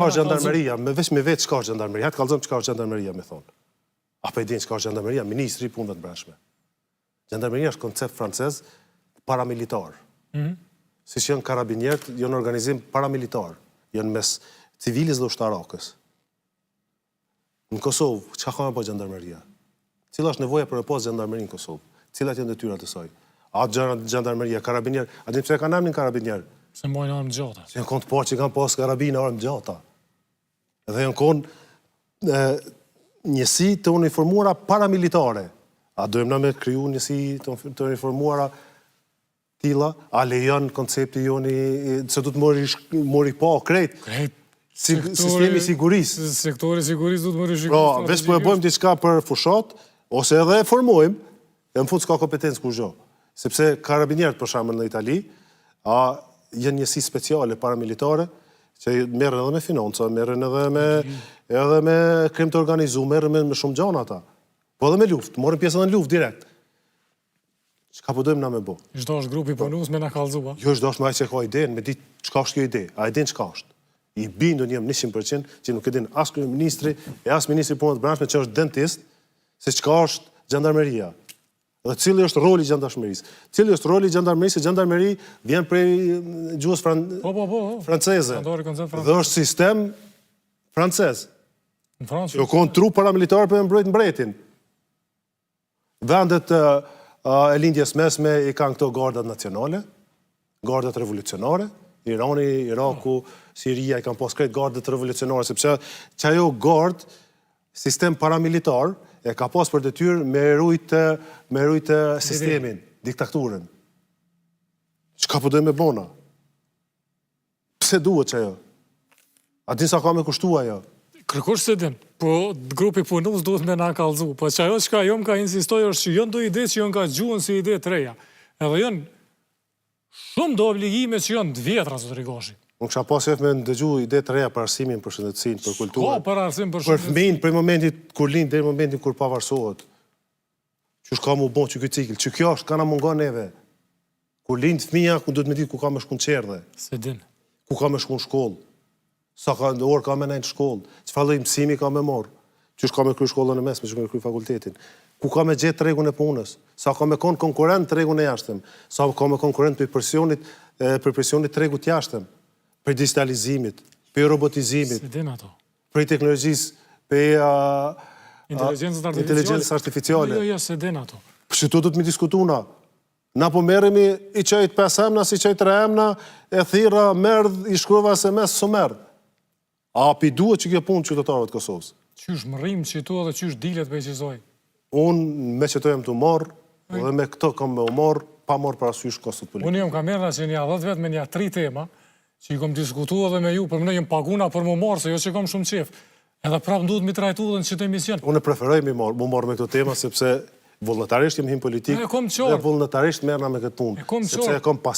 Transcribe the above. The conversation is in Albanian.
Ka gjendarmeria, veç me vetë çka është gjendarmeria. Hajtë kallëzojmë çka është gjendarmeria, me thonë. Apo e dinë çka është gjendarmeria, ministri i punëve të brendshme. Gjendarmeria është koncept francez paramilitar. Siç janë karabinierët, janë organizim paramilitar. Janë mes civilis dhe ushtarakës. Në Kosovë, çka ka me po gjendarmeria? Cila është nevoja për me pas gjendarmeri në Kosovë? Cilat janë detyrat e saj? A gjendarmeria, karabinier, a dinë pse kanë emrin karabinier? Se mbajnë armë gjata. Se janë konë të parë që kanë pas karabina armë gjata. Edhe janë konë njësi të uniformuara paramilitare. A dojmë na me kriju njësi të uniformuara tila? A lejon koncepti joni se du të mori pa krejt? Sistemi sigurisë. Sektori sigurisë du të mori shikuar. Pra, veç po e bëjmë diçka për fushat, ose edhe e formojmë, e më fut s'ka kompetencë kur gjo. Sepse karabinierët, për shembull në Itali, janë njësi speciale paramilitare, që merren edhe me financa, merren edhe me krim të organizuar, merren me shumë gjana ata. Po edhe me luftë, morën pjesë edhe në luftë direkt. Çka po dojmë na me bë? Çdo është grupi punues me na kallëzua. Jo, çdo është me ai që ka idenë, me ditë çka është kjo ide. A e din çka është? I bindur jam 100% që nuk e din as kryeministri e as ministri i punëve të brendshme që është dentist, se çka është gjendarmeria. Dhe cili është roli i gjendarmerisë? Cili është roli i gjendarmerisë? Gjendarmeri vjen prej gjuhës franceze. Dhe është sistem francez. Në Francë. Jo konë trup paramilitar për me mbrojt mbretin. Vendet e lindjes mesme i kanë këto gardat nacionale, gardat revolucionare, Irani, Iraku, Siria i kanë pas krejt gardat revolucionare, sepse që ajo gard, sistem paramilitar, e ka pas për detyrë me rujtë sistemin, diktaturën. Çka po dojmë me bona? Pse duhet që ajo? A din sa ka me kushtu ajo? Kërkosh se din, po grupi punues duhet me na kallëzu. Po që ajo çka jo më ka insistoj është që janë do ide që janë ka gjuhën si ide të reja. Edhe janë shumë do obligime që janë të vjetra, zot Rigoshi. Unë kisha pas me ndëgju ide të reja për arsimin, për shëndetësinë, për kulturën. Për arsim, për shëndetësinë. Për fëmijën, për momentit kur lind deri momentin kur pavarësohet. Qysh ka mu bon që ky cikël, që kjo është kana mungon neve. Kur lind fëmia, ku duhet me ditë ku ka me shku në qerdhe. Se din. Ku ka me shku në shkollë. Sa orë ka me nejnë në shkollë. Çfarë lloj mësimi ka me marr. Qysh ka me kry shkollën e mesme, që me kry fakultetin. Ku ka me gjetë tregun e punës. Sa ka me kon konkurrent tregun e jashtëm. Sa ka me konkurrent për presionit tregut jashtëm. Për digitalizimit, për robotizimit, për teknologjisë, për inteligencës artificiale. Jo, se den ato. Për që tu du të mi diskutuna. Na po merremi i qajt 5 emna, si qajt 3 emna, e thira, merdh, i shkruva SMS, së merdh. A pi duhet që kjo punë qytetarëve të Kosovës? Qysh më rrim që tu edhe qysh dilet për i qizoj? Unë me që to jem të marë, dhe me këto kam me marë, pa marë parasysh kostot politikë. Unë jem ka merda që një 10 vetë me një 3 tema, që i kom diskutu edhe me ju, për më në jem paguna për më marë, se jo që kom shumë qef. Edhe prapë duhet mi trajtu edhe në që të emision. Unë e preferoj më marë me këto tema, sepse vullnetarisht jem him politikë, dhe vullnetarisht merna me këtë punë. Sepse e kom pas